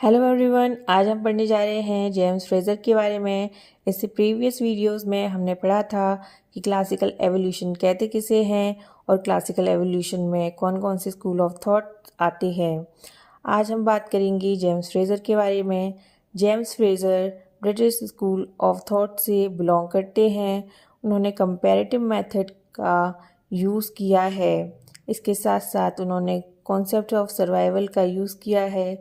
Hello everyone, आज हम पढ़ने जा रहे हैं जेम्स फ्रेज़र के बारे में। इससे प्रीवियस वीडियोस में हमने पढ़ा था कि क्लासिकल एवोल्यूशन कहते किसे हैं और क्लासिकल एवोल्यूशन में कौन कौन से स्कूल ऑफ थॉट आते हैं। आज हम बात करेंगे जेम्स फ्रेज़र के बारे में। James Fraser British school of thought से बिलोंग करते हैं। उन्होंने कंपैरेटिव मेथड का यूज़ किया है। इसके साथ साथ उन्होंने कॉन्सेप्ट ऑफ सर्वाइवल का यूज़ किया है।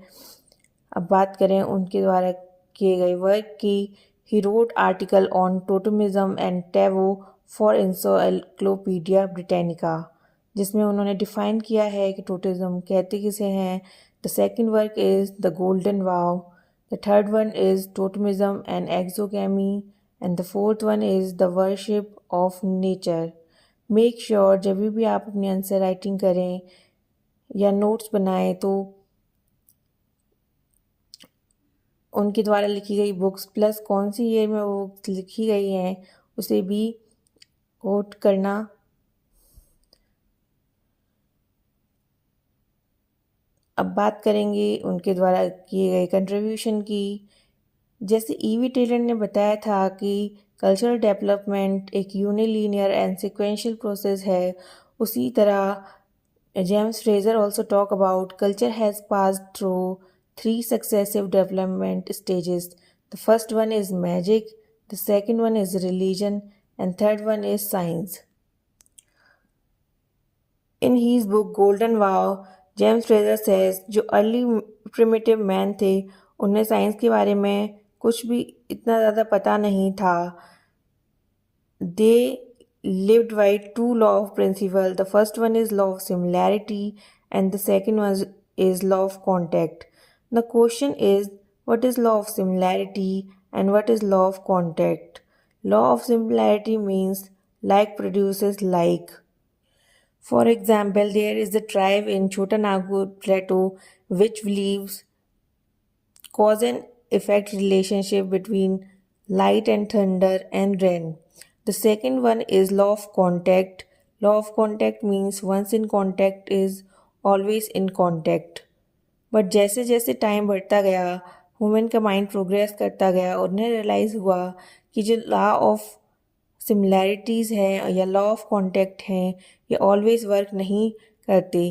अब बात करें उनके द्वारा किए गए वर्क की। He wrote article on totemism and taboo for encyclopedia Britannica, जिसमें उन्होंने डिफाइन किया है कि टोटिज्म कहते किसे हैं। The second work is the golden bough, the third one is totemism and exogamy and the fourth one is the worship of nature. Make sure जब भी आप अपनी आंसर राइटिंग करें या नोट्स बनाएं तो उनके द्वारा लिखी गई बुक्स प्लस कौन सी ईयर में वो लिखी गई हैं उसे भी कोट करना। अब बात करेंगे उनके द्वारा किए गए कंट्रीब्यूशन की। जैसे ईवी टेलर ने बताया था कि कल्चरल डेवलपमेंट एक यूनिलीनियर एंड सिक्वेंशियल प्रोसेस है, उसी तरह James Fraser also talk about culture has passed through three successive development stages. The first one is magic, the second one is religion, and third one is science. In his book Golden Vow, James Fraser says जो early primitive man थे उन्हें science के बारे में कुछ भी इतना ज़्यादा पता नहीं था। They lived by two law of principle. The first one is law of similarity and the second one is law of contact. The question is, what is law of similarity and what is law of contact? Law of similarity means like produces like. For example, there is a tribe in Chota Nagpur Plateau which believes cause and effect relationship between light and thunder and rain. The second one is law of contact. Law of contact means once in contact is always in contact. But जैसे जैसे time बढ़ता गया, women का mind progress करता गया और उन्हें realise हुआ कि जो लॉ ऑफ सिमिलैरिटीज़ हैं या लॉ ऑफ कॉन्टैक्ट हैं ये ऑलवेज वर्क नहीं करते।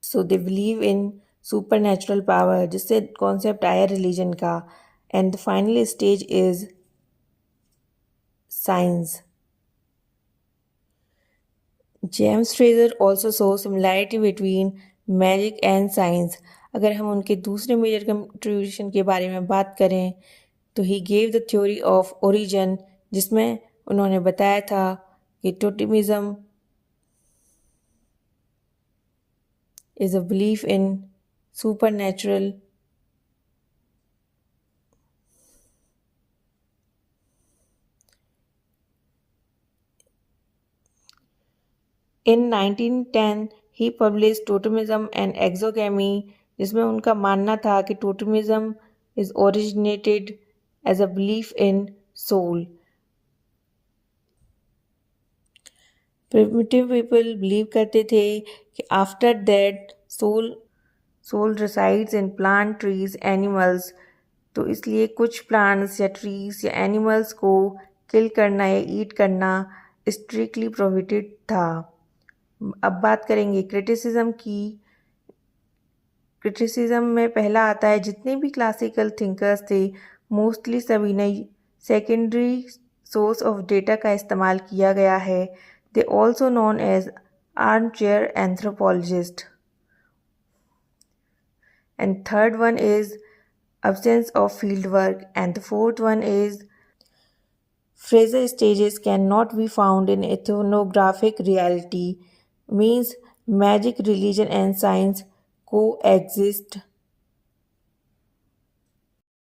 So they believe in supernatural power, जिससे कॉन्सेप्ट आया रिलीजन का। And the final stage is science. James Frazer also saw similarity between magic and science. अगर हम उनके दूसरे मेजर कंट्रीब्यूशन के बारे में बात करें तो he gave the theory of origin, जिसमें उन्होंने बताया था कि totemism is a belief in super natural In 1910 he published Totemism and Exogamy, जिसमें उनका मानना था कि totemism is originated as a belief in soul. Primitive people believe करते थे कि after that soul resides in plant, trees, animals. तो इसलिए कुछ plants या trees या animals को kill करना या eat करना strictly prohibited था। अब बात करेंगे क्रिटिसिज्म की। क्रिटिसिज्म में पहला आता है जितने भी क्लासिकल थिंकर्स थे मोस्टली सभी ने सेकेंडरी सोर्स ऑफ डेटा का इस्तेमाल किया गया है। They also known as armchair anthropologist. And third one is absence of field work, and the fourth one is Fraser stages cannot be found in ethnographic reality, means magic, religion and science coexist